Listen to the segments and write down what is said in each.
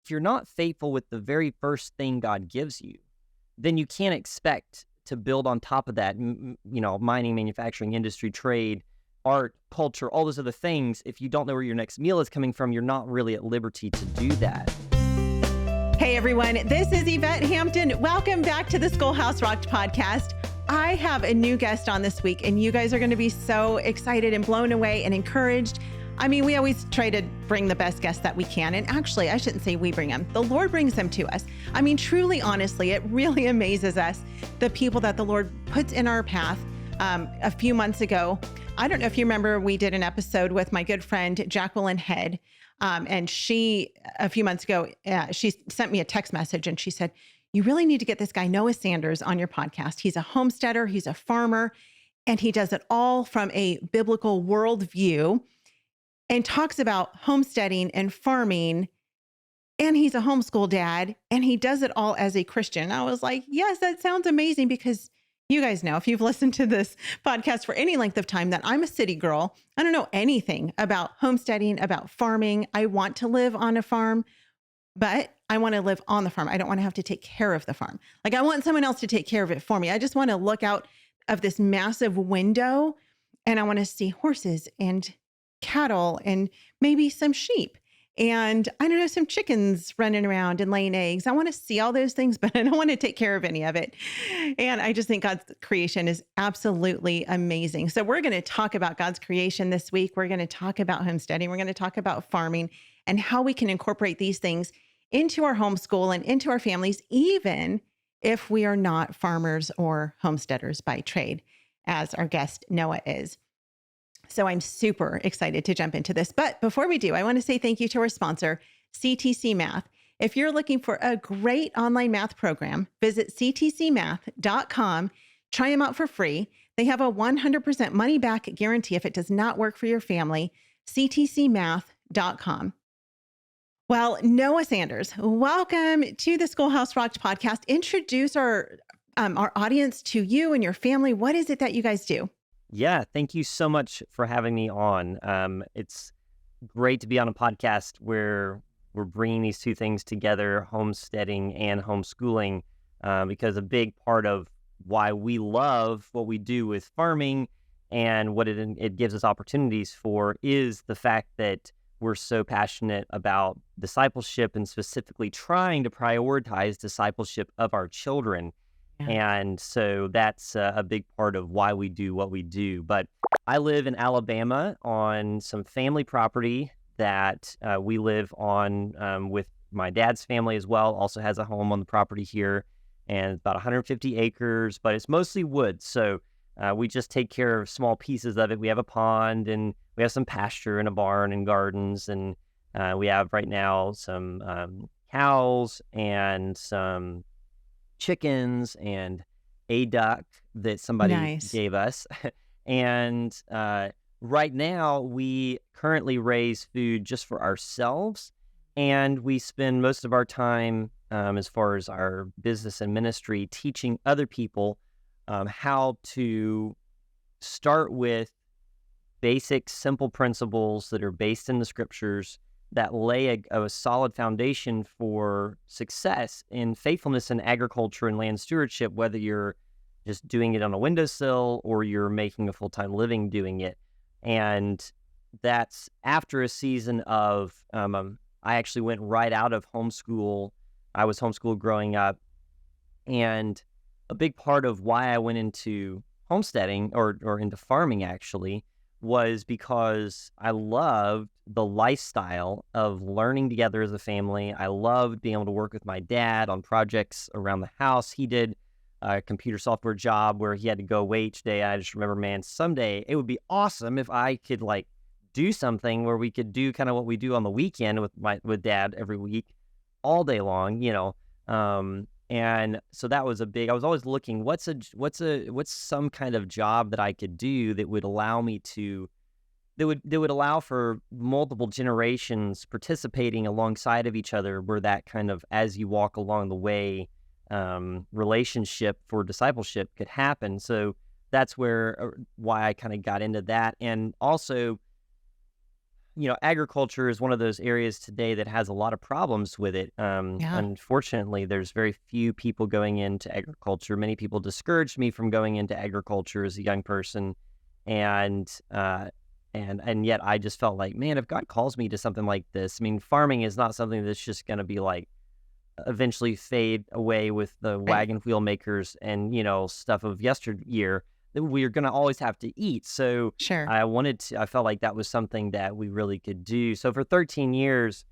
if you're not faithful with the very first thing God gives you, then you can't expect to build on top of that, mining, manufacturing, industry, trade, art, culture, all those other things. If you don't know where your next meal is coming from, you're not really at liberty to do that. Hey everyone, this is Yvette Hampton. Welcome back to the Schoolhouse Rocked Podcast. I have a new guest on this week, and you guys are going to be so excited and blown away and encouraged. I mean, we always try to bring the best guests that we can. And actually, I shouldn't say we bring them. The Lord brings them to us. I mean, truly, honestly, it really amazes us, the people that the Lord puts in our path. A few months ago, I don't know if you remember, we did an episode with my good friend, Jacqueline Head. And she, a few months ago, she sent me a text message and she said, you really need to get this guy, Noah Sanders, on your podcast. He's a homesteader, he's a farmer, and he does it all from a biblical worldview and talks about homesteading and farming. And he's a homeschool dad, and he does it all as a Christian. I was like, yes, that sounds amazing, because you guys know, if you've listened to this podcast for any length of time, that I'm a city girl. I don't know anything about homesteading, about farming. I want to live on a farm, but I want to live on the farm. I don't want to have to take care of the farm. Like, I want someone else to take care of it for me. I just want to look out of this massive window, and I want to see horses and cattle and maybe some sheep. And I don't know, some chickens running around and laying eggs. I want to see all those things, but I don't want to take care of any of it. And I just think God's creation is absolutely amazing. So we're going to talk about God's creation this week. We're going to talk about homesteading. We're going to talk about farming and how we can incorporate these things into our homeschool and into our families, even if we are not farmers or homesteaders by trade, as our guest Noah is. So I'm super excited to jump into this. But before we do, I want to say thank you to our sponsor, CTC Math. If you're looking for a great online math program, visit ctcmath.com. Try them out for free. They have a 100% money back guarantee if it does not work for your family. ctcmath.com. Well, Noah Sanders, welcome to the Schoolhouse Rocked Podcast. Introduce our audience to you and your family. What is it that you guys do? Yeah, thank you so much for having me on. It's great to be on a podcast where we're bringing these two things together, homesteading and homeschooling, because a big part of why we love what we do with farming and what it gives us opportunities for is the fact that we're so passionate about discipleship and specifically trying to prioritize discipleship of our children. And so that's a big part of why we do what we do. But I live in Alabama on some family property that we live on with my dad's family as well. Also has a home on the property here, and it's about 150 acres, but it's mostly woods. So we just take care of small pieces of it. We have a pond, and we have some pasture and a barn and gardens. And we have right now some cows and some chickens and a duck that somebody gave us. And right now we currently raise food just for ourselves, and we spend most of our time as far as our business and ministry teaching other people how to start with basic, simple principles that are based in the scriptures that lay a solid foundation for success in faithfulness in agriculture and land stewardship, whether you're just doing it on a windowsill or you're making a full-time living doing it. And that's after a season of, I actually went right out of homeschool. I was homeschooled growing up. And a big part of why I went into homesteading or into farming actually was because I loved the lifestyle of learning together as a family. I loved being able to work with my dad on projects around the house. He did a computer software job where he had to go away each day. I just remember, man, someday it would be awesome if I could like do something where we could do kind of what we do on the weekend with dad every week, all day long, and so that was I was always looking, what's some kind of job that I could do that would allow me to, that would allow for multiple generations participating alongside of each other, where that kind of, as you walk along the way, relationship for discipleship could happen. So that's why I kind of got into that. And also agriculture is one of those areas today that has a lot of problems with it. Yeah. Unfortunately, there's very few people going into agriculture. Many people discouraged me from going into agriculture as a young person, and and yet I just felt like, man, if God calls me to something like this, I mean, farming is not something that's just going to be like eventually fade away with the Right. wagon wheel makers and stuff of yesteryear. That we're going to always have to eat. So Sure. I felt like that was something that we really could do. So for 13 years,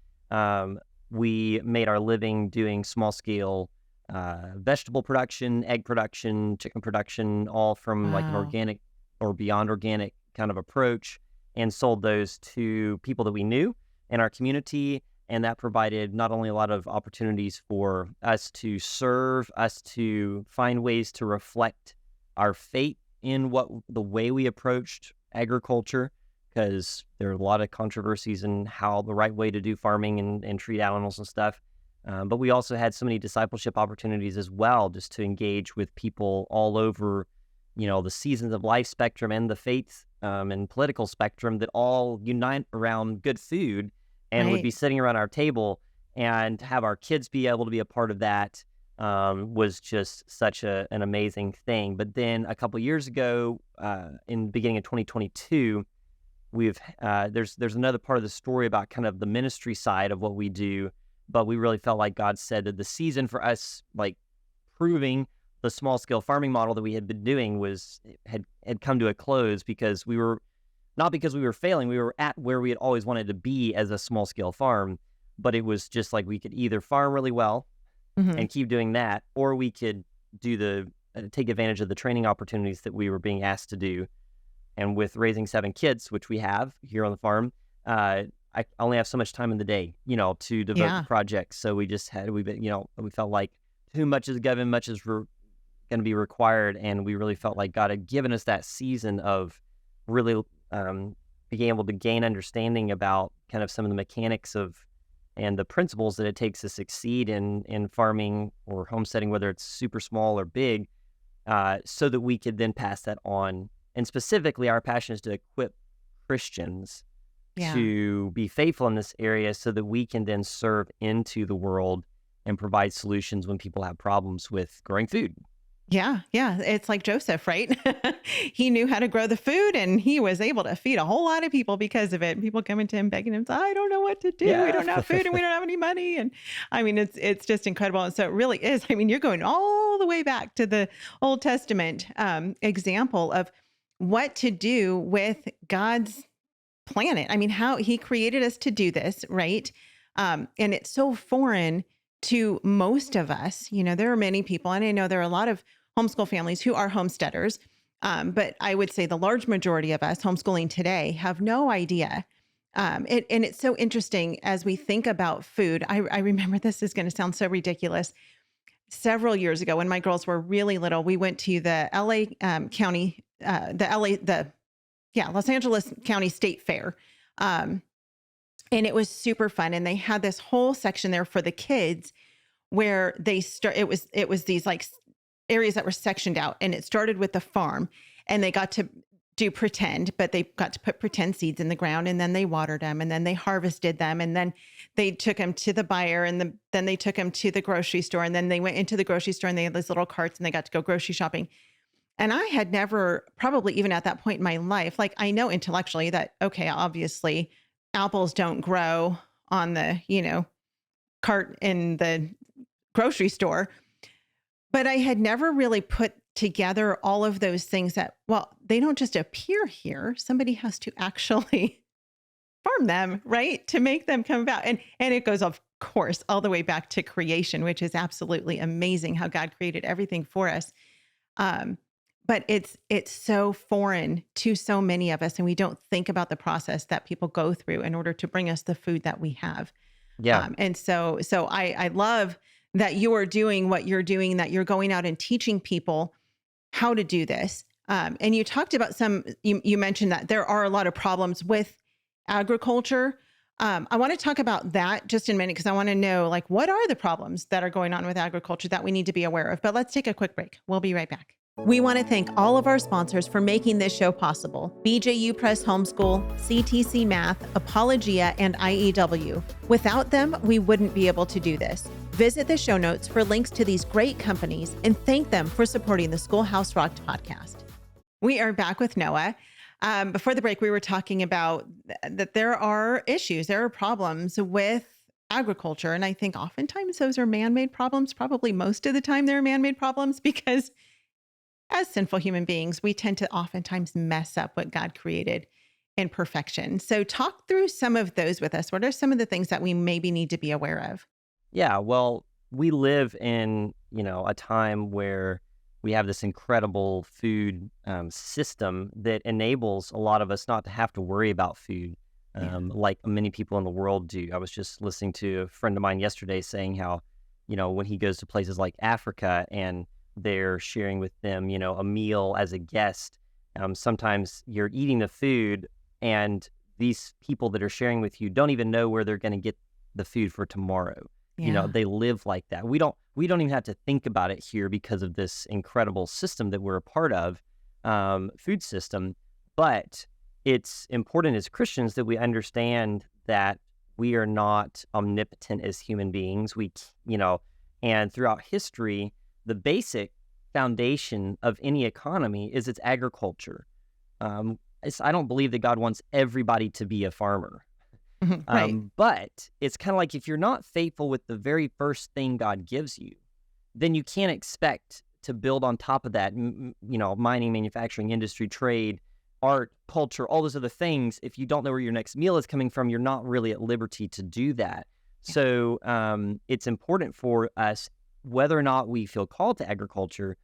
we made our living doing small scale vegetable production, egg production, chicken production, all from like an Wow. organic or beyond organic kind of approach, and sold those to people that we knew in our community. And that provided not only a lot of opportunities for us to serve, us to find ways to reflect our faith in the way we approached agriculture, because there are a lot of controversies in how the right way to do farming and treat animals and stuff. But we also had so many discipleship opportunities as well, just to engage with people all over, the seasons of life spectrum and the faith and political spectrum that all unite around good food, and would Right. be sitting around our table and have our kids be able to be a part of that. Was just such an amazing thing. But then a couple years ago, in the beginning of 2022, there's another part of the story about kind of the ministry side of what we do. But we really felt like God said that the season for us, like proving the small scale farming model that we had been doing, had come to a close, because we were not because we were failing. We were at where we had always wanted to be as a small scale farm, but it was just like we could either farm really well Hmm. and keep doing that, or we could take advantage of the training opportunities that we were being asked to do. And with raising 7 kids, which we have here on the farm, I only have so much time in the day, to devote to Yeah. projects. So we felt like too much is given, much is going to be required. And we really felt like God had given us that season of really being able to gain understanding about kind of some of the mechanics and the principles that it takes to succeed in farming or homesteading, whether it's super small or big, so that we could then pass that on. And specifically, our passion is to equip Christians Yeah. to be faithful in this area, so that we can then serve into the world and provide solutions when people have problems with growing food. Yeah. Yeah. It's like Joseph, right? He knew how to grow the food and he was able to feed a whole lot of people because of it. And people coming to him begging him, I don't know what to do. We Yeah. don't have food and we don't have any money. And I mean, it's just incredible. And so it really is. I mean, you're going all the way back to the Old Testament example of what to do with God's planet. I mean, how he created us to do this, right? And it's so foreign to most of us. There are many people, and I know there are a lot of homeschool families who are homesteaders. But I would say the large majority of us homeschooling today have no idea. And it's so interesting as we think about food. I remember, this is going to sound so ridiculous. Several years ago, when my girls were really little, we went to the LA County, Los Angeles County State Fair. And it was super fun. And they had this whole section there for the kids where it was these like areas that were sectioned out, and it started with the farm, and they got to do pretend, but they got to put pretend seeds in the ground, and then they watered them, and then they harvested them, and then they took them to the buyer, and then they took them to the grocery store, and then they went into the grocery store and they had these little carts and they got to go grocery shopping. And I had never, probably even at that point in my life, like I know intellectually that, okay, obviously apples don't grow on the, cart in the grocery store. But I had never really put together all of those things that, well, they don't just appear here. Somebody has to actually farm them, right? To make them come about. And it goes, of course, all the way back to creation, which is absolutely amazing how God created everything for us. But it's so foreign to so many of us, and we don't think about the process that people go through in order to bring us the food that we have. Yeah. And so I love that you are doing what you're doing, that you're going out and teaching people how to do this. And you talked about you mentioned that there are a lot of problems with agriculture. I want to talk about that just in a minute, because I want to know, like, what are the problems that are going on with agriculture that we need to be aware of? But let's take a quick break. We'll be right back. We want to thank all of our sponsors for making this show possible: BJU Press Homeschool, CTC Math, Apologia, and IEW. Without them, we wouldn't be able to do this. Visit the show notes for links to these great companies and thank them for supporting the Schoolhouse Rocked podcast. We are back with Noah. Before the break, we were talking about that there are issues, there are problems with agriculture. And I think oftentimes those are man-made problems. Probably most of the time they're man-made problems because as sinful human beings, we tend to oftentimes mess up what God created in perfection. So talk through some of those with us. What are some of the things that we maybe need to be aware of? Yeah, well, we live in, a time where we have this incredible food system that enables a lot of us not to have to worry about food like many people in the world do. I was just listening to a friend of mine yesterday saying how, when he goes to places like Africa and they're sharing with them, a meal as a guest, sometimes you're eating the food and these people that are sharing with you don't even know where they're going to get the food for tomorrow. They live like that. We don't even have to think about it here because of this incredible system that we're a part of, food system. But it's important as Christians that we understand that we are not omnipotent as human beings. And throughout history, the basic foundation of any economy is its agriculture. I don't believe that God wants everybody to be a farmer. Right. But it's kind of like if you're not faithful with the very first thing God gives you, then you can't expect to build on top of that, mining, manufacturing, industry, trade, art, culture, all those other things. If you don't know where your next meal is coming from, you're not really at liberty to do that. Yeah. So it's important for us, whether or not we feel called to agriculture,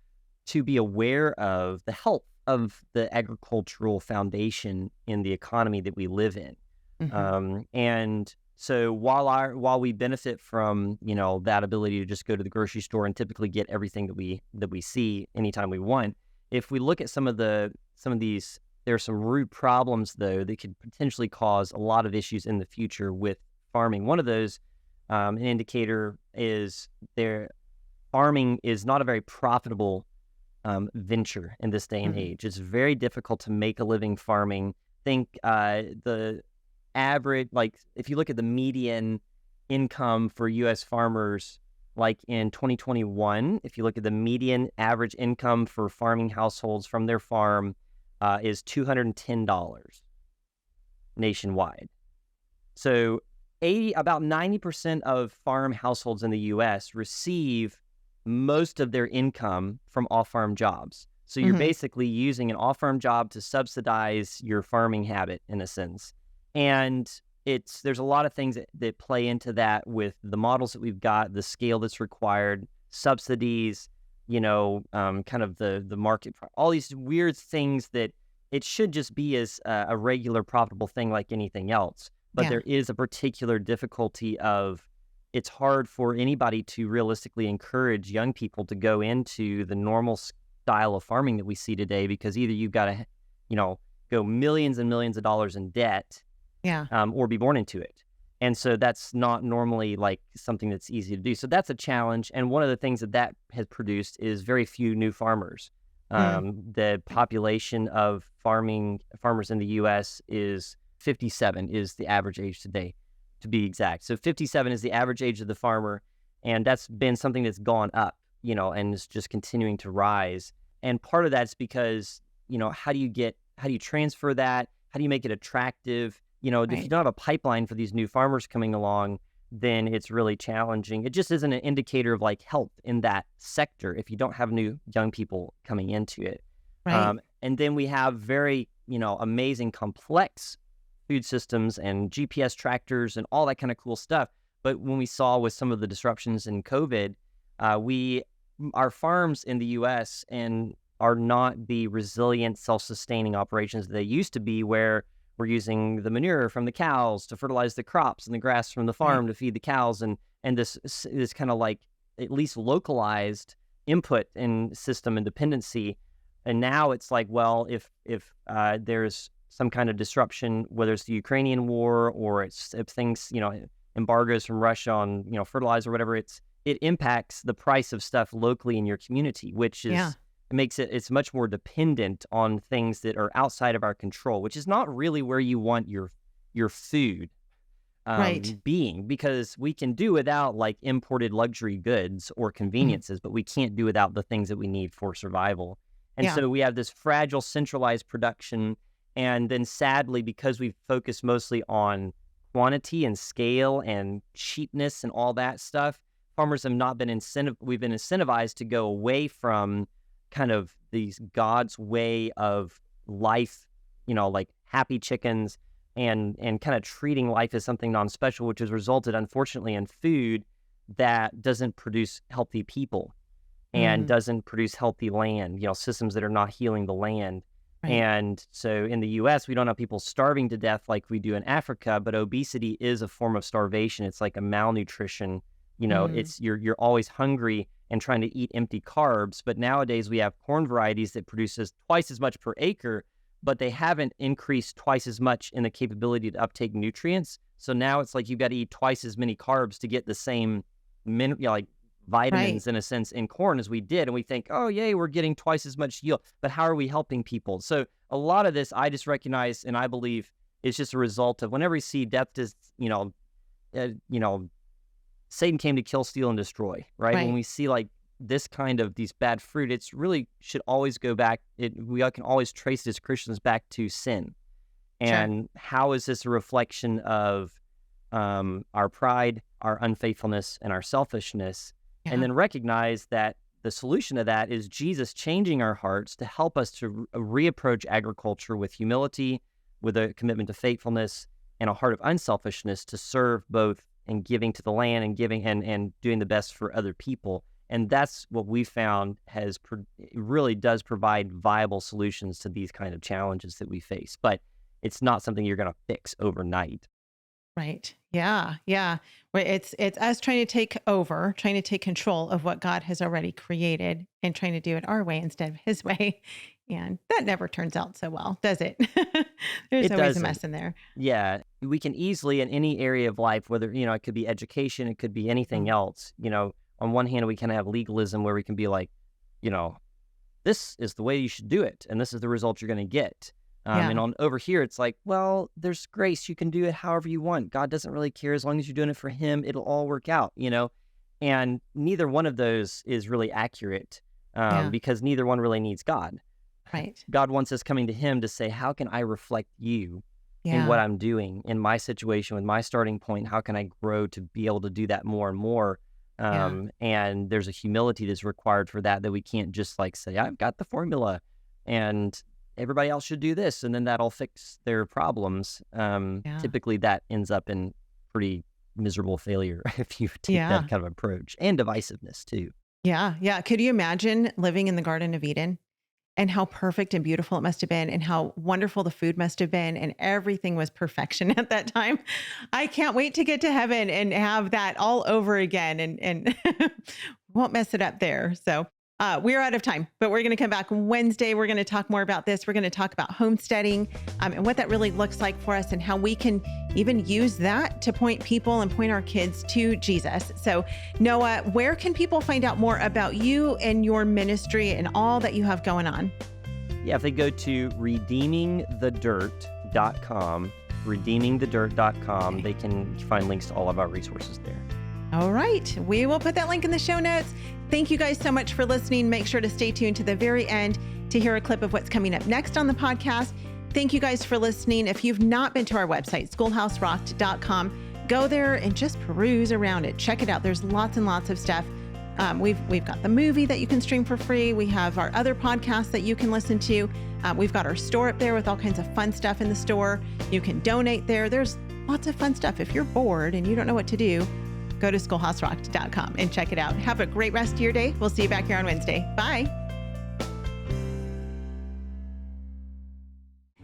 to be aware of the health of the agricultural foundation in the economy that we live in. Mm-hmm. And so while we benefit from, that ability to just go to the grocery store and typically get everything that we see anytime we want, if we look at some of these, there are some root problems though that could potentially cause a lot of issues in the future with farming. One of those, an indicator is farming is not a very profitable venture in this day and mm-hmm. age. It's very difficult to make a living farming. Think the average, if you look at the median income for U.S. farmers, like in 2021, if you look at the median average income for farming households from their farm is $210 nationwide. So about 90% of farm households in the U.S. receive most of their income from off-farm jobs. So you're mm-hmm. basically using an off-farm job to subsidize your farming habit in a sense. And there's a lot of things that play into that with the models that we've got, the scale that's required, subsidies, kind of the market, all these weird things that it should just be as a regular profitable thing like anything else. But there is a particular difficulty of it's hard for anybody to realistically encourage young people to go into the normal style of farming that we see today, because either you've got to, go millions and millions of dollars in debt, or be born into it. And so that's not normally like something that's easy to do. So that's a challenge. And one of the things that has produced is very few new farmers. The population of farmers in the U.S. is 57 is the average age today, to be exact. So 57 is the average age of the farmer. And that's been something that's gone up, and is just continuing to rise. And part of that's because, how do you transfer that? How do you make it attractive? Right. If you don't have a pipeline for these new farmers coming along, then it's really challenging. It just isn't an indicator of health in that sector if you don't have new young people coming into it. Right. And then we have very, amazing complex food systems and GPS tractors and all that kind of cool stuff. But when we saw with some of the disruptions in COVID, our farms in the U.S. are not the resilient, self-sustaining operations that they used to be, where we're using the manure from the cows to fertilize the crops and the grass from the farm to feed the cows, and this kind of at least localized input and system and dependency. And now it's well, if there's some kind of disruption, whether it's the Ukrainian war or if things, embargoes from Russia on, fertilizer or whatever, it impacts the price of stuff locally in your community, which is it's much more dependent on things that are outside of our control, which is not really where you want your food Right. being, because we can do without like imported luxury goods or Mhm. conveniences, but we can't do without the things that we need for survival. And Yeah. so we have this fragile, centralized production. And then sadly, because we focus mostly on quantity and scale and cheapness and all that stuff, farmers have not been we've been incentivized to go away from kind of these God's way of life, like happy chickens and kind of treating life as something non-special, which has resulted, unfortunately, in food that doesn't produce healthy people and Mm, doesn't produce healthy land, systems that are not healing the land. right. And so in the US, we don't have people starving to death like we do in Africa, but obesity is a form of starvation. It's like a malnutrition. Mm, It's you're always hungry and trying to eat empty carbs. But nowadays we have corn varieties that produces twice as much per acre, but they haven't increased twice as much in the capability to uptake nutrients. So now it's like you've got to eat twice as many carbs to get the same like right. vitamins in a sense in corn as we did. And we think, oh, yay, we're getting twice as much yield. But how are we helping people? So a lot of this, I just recognize and I believe is just a result of whenever we see death, uh, you know, Satan came to kill, steal, and destroy, right? When Right. we see like this kind of these bad fruit, it's really should always go back. We can always trace it as Christians back to sin. Sure. And how is this a reflection of our pride, our unfaithfulness, and our selfishness? And Yeah. then recognize that the solution to that is Jesus changing our hearts to help us to reapproach agriculture with humility, with a commitment to faithfulness, and a heart of unselfishness to serve both in giving to the land and giving and doing the best for other people. And that's what we found it really does provide viable solutions to these kind of challenges that we face. But it's not something you're going to fix overnight. Right. Yeah. Yeah. Where it's us trying to take over, trying to take control of what God has already created and trying to do it our way instead of his way. And that never turns out so well, does it? There's It always a doesn't. mess in there. Yeah, we can easily in any area of life, whether, it could be education, it could be anything Mm, else, on one hand, we kind of have legalism where we can be like, you know, this is the way you should do it, and this is the result you're going to get. And yeah. on over here, it's like, well, there's grace. You can do it however you want. God doesn't really care as long as you're doing it for Him. It'll all work out. And neither one of those is really accurate Yeah. because neither one really needs God. Right. God wants us coming to Him to say, how can I reflect you in Yeah. what I'm doing in my situation with my starting point? How can I grow to be able to do that more and more? Yeah. And there's a humility that's required for that we can't just like say, I've got the formula and everybody else should do this. And then that'll fix their problems. Yeah. Typically that ends up in pretty miserable failure if you take that Yeah. kind of approach, and divisiveness too. Yeah. Yeah. Could you imagine living in the Garden of Eden? And how perfect and beautiful it must have been, and how wonderful the food must have been, and everything was perfection at that time. I can't wait to get to heaven and have that all over again, and won't mess it up there. So we're out of time, but we're going to come back Wednesday. We're going to talk more about this. We're going to talk about homesteading and what that really looks like for us, and how we can even use that to point people and point our kids to Jesus. So Noah, where can people find out more about you and your ministry and all that you have going on? Yeah, if they go to redeemingthedirt.com, redeemingthedirt.com, they can find links to all of our resources there. All right. We will put that link in the show notes. Thank you guys so much for listening. Make sure to stay tuned to the very end to hear a clip of what's coming up next on the podcast. Thank you guys for listening. If you've not been to our website, schoolhouserocked.com, go there and just peruse around it. Check it out. There's lots and lots of stuff. We've got the movie that you can stream for free. We have our other podcasts that you can listen to. We've got our store up there with all kinds of fun stuff in the store. You can donate there. There's lots of fun stuff. If you're bored and you don't know what to do, go to schoolhouserocked.com and check it out. Have a great rest of your day. We'll see you back here on Wednesday. Bye.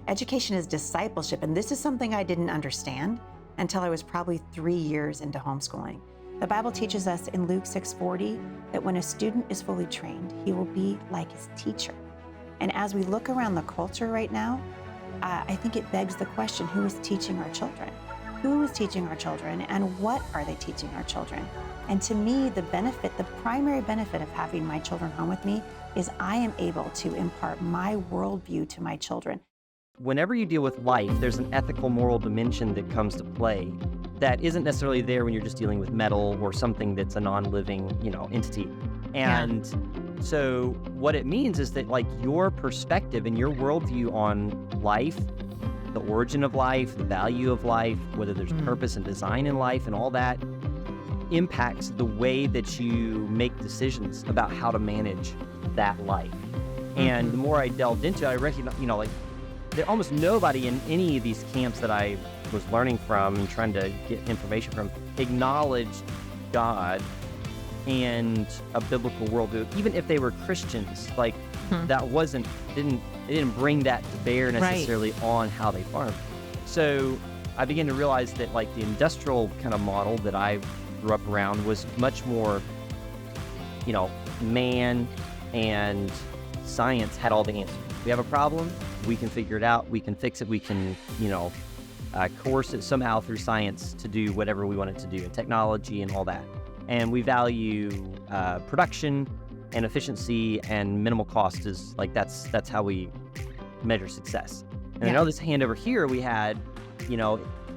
Education is discipleship, and this is something I didn't understand until I was probably 3 years into homeschooling. The Bible teaches us in Luke 6:40 that when a student is fully trained, he will be like his teacher. And as we look around the culture right now, I think it begs the question, who is teaching our children? Who is teaching our children, and what are they teaching our children? And to me, the primary benefit of having my children home with me is I am able to impart my worldview to my children. Whenever you deal with life, there's an ethical, moral dimension that comes to play that isn't necessarily there when you're just dealing with metal or something that's a non-living, entity. And so what it means is that like your perspective and your worldview on life, the origin of life, the value of life, whether there's purpose and design in life and all that impacts the way that you make decisions about how to manage that life. And the more I delved into it, I recognized, there almost nobody in any of these camps that I was learning from and trying to get information from acknowledged God and a biblical worldview, even if they were Christians. Like that didn't bring that to bear necessarily on how they farm. So I began to realize that like the industrial kind of model that I grew up around was much more, man and science had all the answers. We have a problem, we can figure it out, we can fix it, we can, coerce it somehow through science to do whatever we want it to do, and technology and all that. And we value production and efficiency and minimal cost is like, that's how we measure success. And I know this hand over here, we had,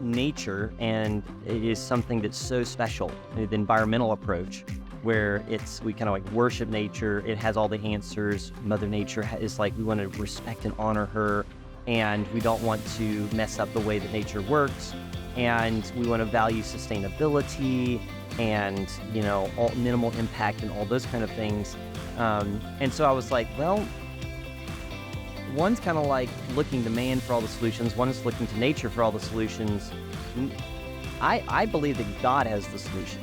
nature, and it is something that's so special, the environmental approach, where we kind of like worship nature. It has all the answers. Mother Nature is like, we want to respect and honor her, and we don't want to mess up the way that nature works, and we want to value sustainability and, all minimal impact and all those kind of things. And so I was like, well, one's kind of like looking to man for all the solutions. One is looking to nature for all the solutions. I believe that God has the solution.